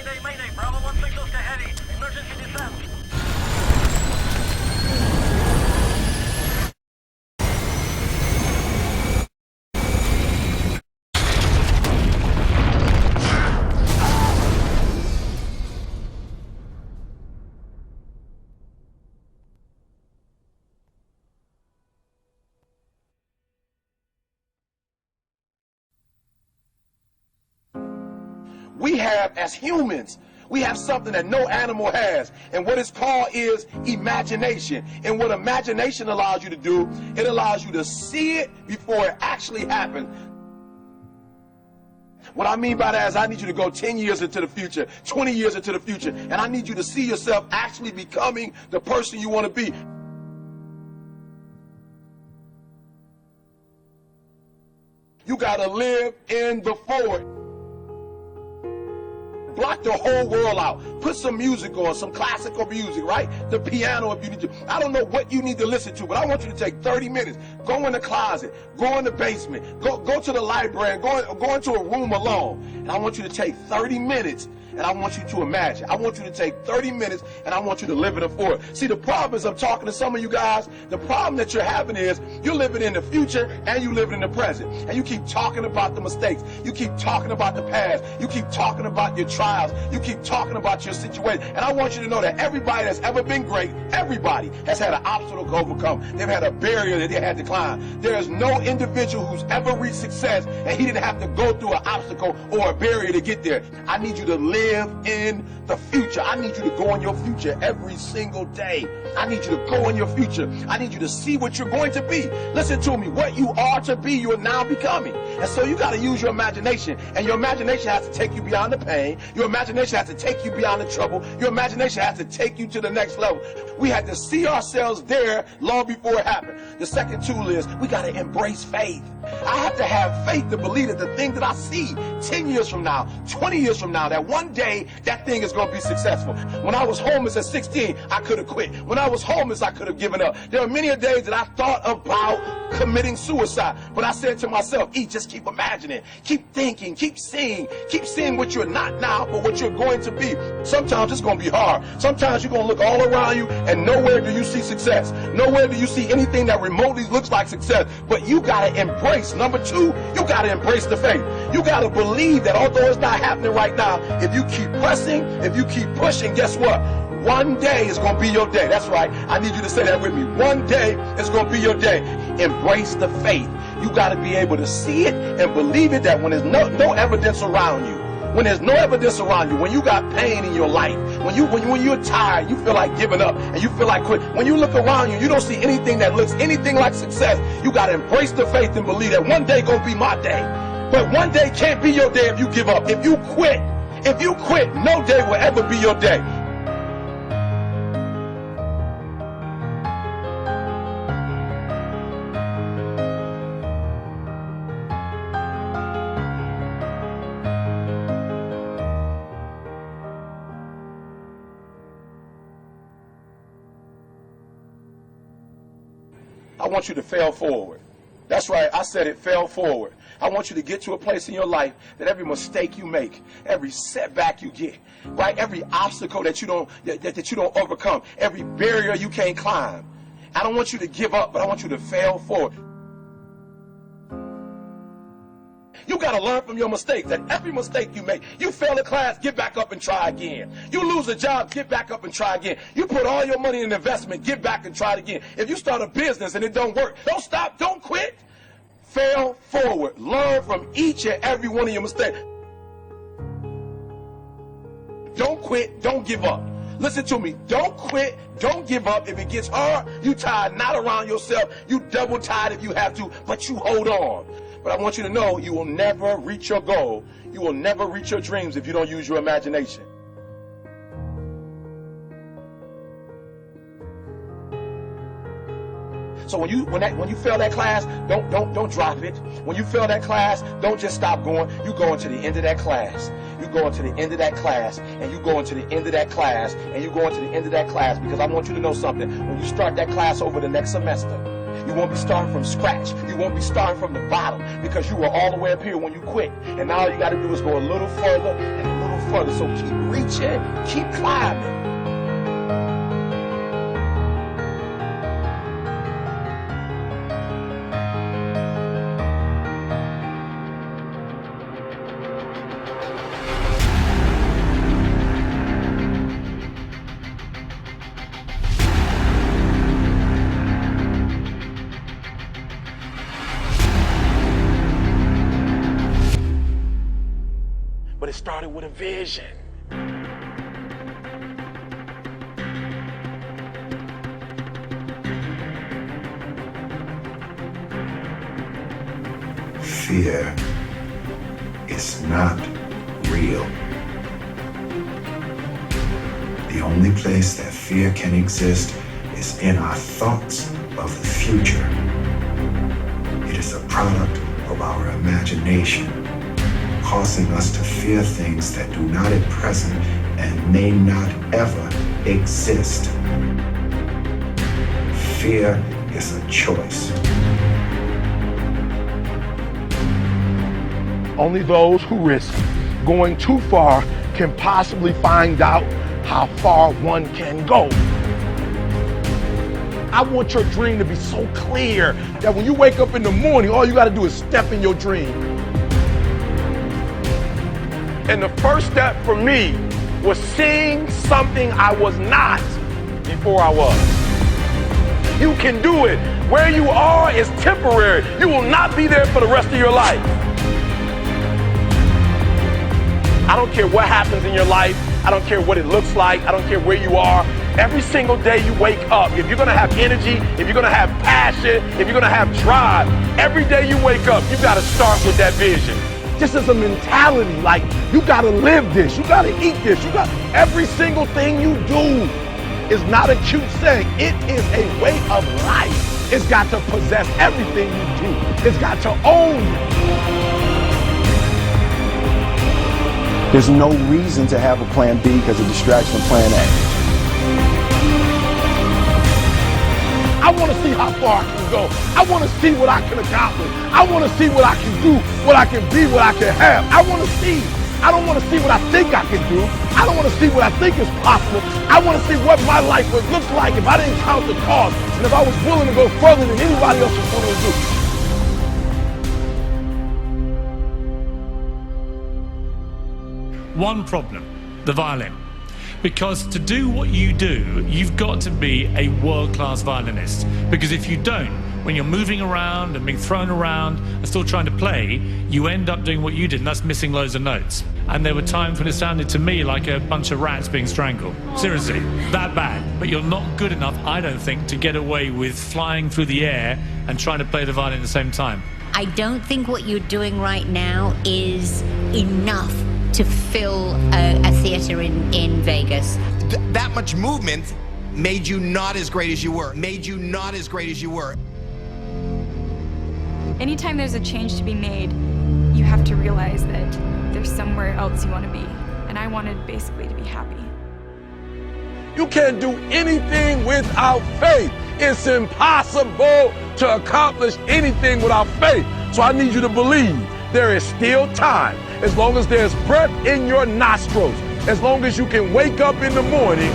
Mayday, mayday, Bravo 1 signals to heavy. Emergency descent. We have, as humans, we have something that no animal has. And what it's called is imagination. And what imagination allows you to do, it allows you to see it before it actually happens. What I mean by that is I need you to go 10 years into the future, 20 years into the future, and I need you to see yourself actually becoming the person you want to be. You got to live in the forward. Block the whole world out. Put some music on, some classical music, right? The piano if you need to. I don't know what you need to listen to, but I want you to take 30 minutes. Go in the closet. Go in the basement. Go to the library. Go into a room alone. And I want you to take 30 minutes and I want you to imagine. I want you to take 30 minutes and I want you to live in the forward. See, the problem is I'm talking to some of you guys. The problem that you're having is you're living in the future and you living in the present. And you keep talking about the mistakes. You keep talking about the past. You keep talking about your trials. You keep talking about your situation. And I want you to know that everybody that's ever been great, everybody has had an obstacle to overcome. They've had a barrier that they had to climb. There is no individual who's ever reached success and he didn't have to go through an obstacle or a barrier to get there. I need you to live in the future. I need you to go in your future every single day. I need you to go in your future. I need you to see what you're going to be. Listen to me. What you are to be, you are now becoming. And so you got to use your imagination. And your imagination has to take you beyond the pain. Your imagination has to take you beyond the trouble. Your imagination has to take you to the next level. We had to see ourselves there long before it happened. The second tool is we got to embrace faith. I have to have faith to believe that the thing that I see 10 years from now, 20 years from now, that one day that thing is going to be successful. When I was homeless at 16, I could have quit. When I was homeless, I could have given up. There are many days that I thought about committing suicide. But I said to myself, just keep imagining, keep thinking, keep seeing what you're not now, but what you're going to be. Sometimes it's going to be hard. Sometimes you're going to look all around you and nowhere do you see success. Nowhere do you see anything that remotely looks like success. But you got to embrace. Number two, you got to embrace the faith. You got to believe that although it's not happening right now, if you keep pressing, if you keep pushing, guess what? One day is going to be your day. That's right. I need you to say that with me. One day is going to be your day. Embrace the faith. You got to be able to see it and believe it, that when there's no evidence around you, when there's no evidence around you, when you got pain in your life, when you're tired, you feel like giving up and you feel like quit. When you look around you, you don't see anything that looks anything like success. You got to embrace the faith and believe that one day going to be my day. But one day can't be your day if you give up. If you quit, no day will ever be your day. I want you to fail forward. That's right, I said it, fail forward. I want you to get to a place in your life that every mistake you make, every setback you get, right, every obstacle that you don't overcome, every barrier you can't climb. I don't want you to give up, but I want you to fail forward. You got to learn from your mistakes. That every mistake you make, you fail a class, get back up and try again. You lose a job, get back up and try again. You put all your money in investment, get back and try it again. If you start a business and it don't work, don't stop, don't quit. Fail forward. Learn from each and every one of your mistakes. Don't quit, don't give up. Listen to me. Don't quit, don't give up. If it gets hard, you tie a knot around yourself. You double tie it if you have to, but you hold on. But I want you to know you will never reach your goal. You will never reach your dreams if you don't use your imagination. So when you fail that class, don't drop it. When you fail that class, don't just stop going. You go into the end of that class. You go into the end of that class, and you go into the end of that class, and you go into the end of that class, because I want you to know something. When you start that class over the next semester, you won't be starting from scratch. You won't be starting from the bottom, because you were all the way up here when you quit. And now all you got to do is go a little further and a little further. So keep reaching, keep climbing. But it started with a vision. Fear is not real. The only place that fear can exist is in our thoughts of the future. It is a product of our imagination, causing us to fear things that do not at present and may not ever exist. Fear is a choice. Only those who risk going too far can possibly find out how far one can go. I want your dream to be so clear that when you wake up in the morning, all you gotta do is step in your dream. And the first step for me was seeing something I was not before I was. You can do it. Where you are is temporary. You will not be there for the rest of your life. I don't care what happens in your life. I don't care what it looks like. I don't care where you are. Every single day you wake up, if you're gonna have energy, if you're gonna have passion, if you're gonna have drive, every day you wake up, you gotta start with that vision. This is a mentality, like you gotta live this, you gotta eat this, you got every single thing you do is not a cute saying. It is a way of life. It's got to possess everything you do. It's got to own you. There's no reason to have a plan B because of distraction of plan A. I want to see how far I can go. I want to see what I can accomplish. I want to see what I can do, what I can be, what I can have. I want to see. I don't want to see what I think I can do. I don't want to see what I think is possible. I want to see what my life would look like if I didn't count the cost and if I was willing to go further than anybody else was willing to do. One problem, the violin. Because to do what you do, you've got to be a world-class violinist. Because if you don't, when you're moving around and being thrown around and still trying to play, you end up doing what you did, and that's missing loads of notes. And there were times when it sounded to me like a bunch of rats being strangled. Seriously, that bad. But you're not good enough, I don't think, to get away with flying through the air and trying to play the violin at the same time. I don't think what you're doing right now is enough to fill a theater in Vegas. That much movement made you not as great as you were. Anytime there's a change to be made, you have to realize that there's somewhere else you want to be. And I wanted basically to be happy. You can't do anything without faith. It's impossible to accomplish anything without faith. So I need you to believe there is still time. As long as there's breath in your nostrils, as long as you can wake up in the morning.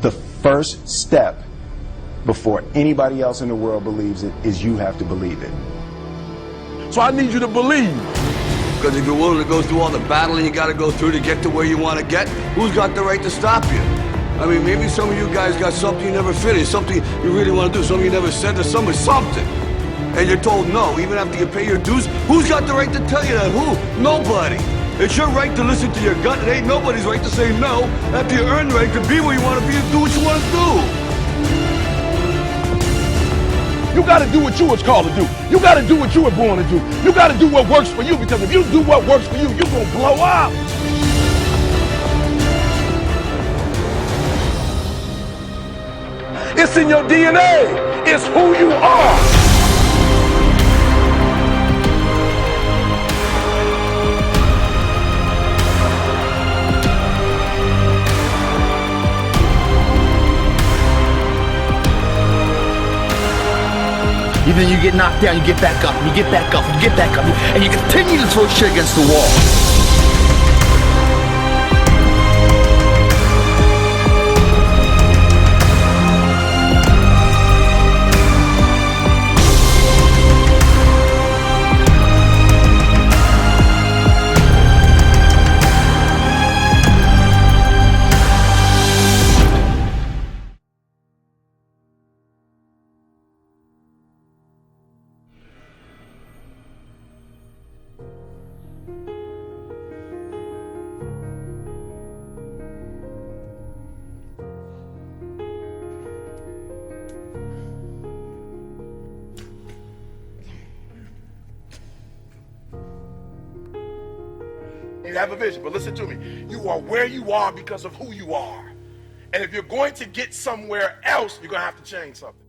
The first step before anybody else in the world believes it is you have to believe it. So I need you to believe. Because if you're willing to go through all the battling you got to go through to get to where you want to get, who's got the right to stop you? I mean, maybe some of you guys got something you never finished, something you really want to do, something you never said to somebody, something. And you're told no, even after you pay your dues. Who's got the right to tell you that? Who? Nobody. It's your right to listen to your gut. It ain't nobody's right to say no after you earn the right to be where you want to be and do what you want to do. You got to do what you was called to do. You got to do what you were born to do. You got to do what works for you, because if you do what works for you, you're going to blow up. It's in your DNA. It's who you are. Then you get knocked down, you get back up, and you get back up, and you get back up, and you continue to throw shit against the wall. You have a vision, but listen to me. You are where you are because of who you are. And if you're going to get somewhere else, you're going to have to change something.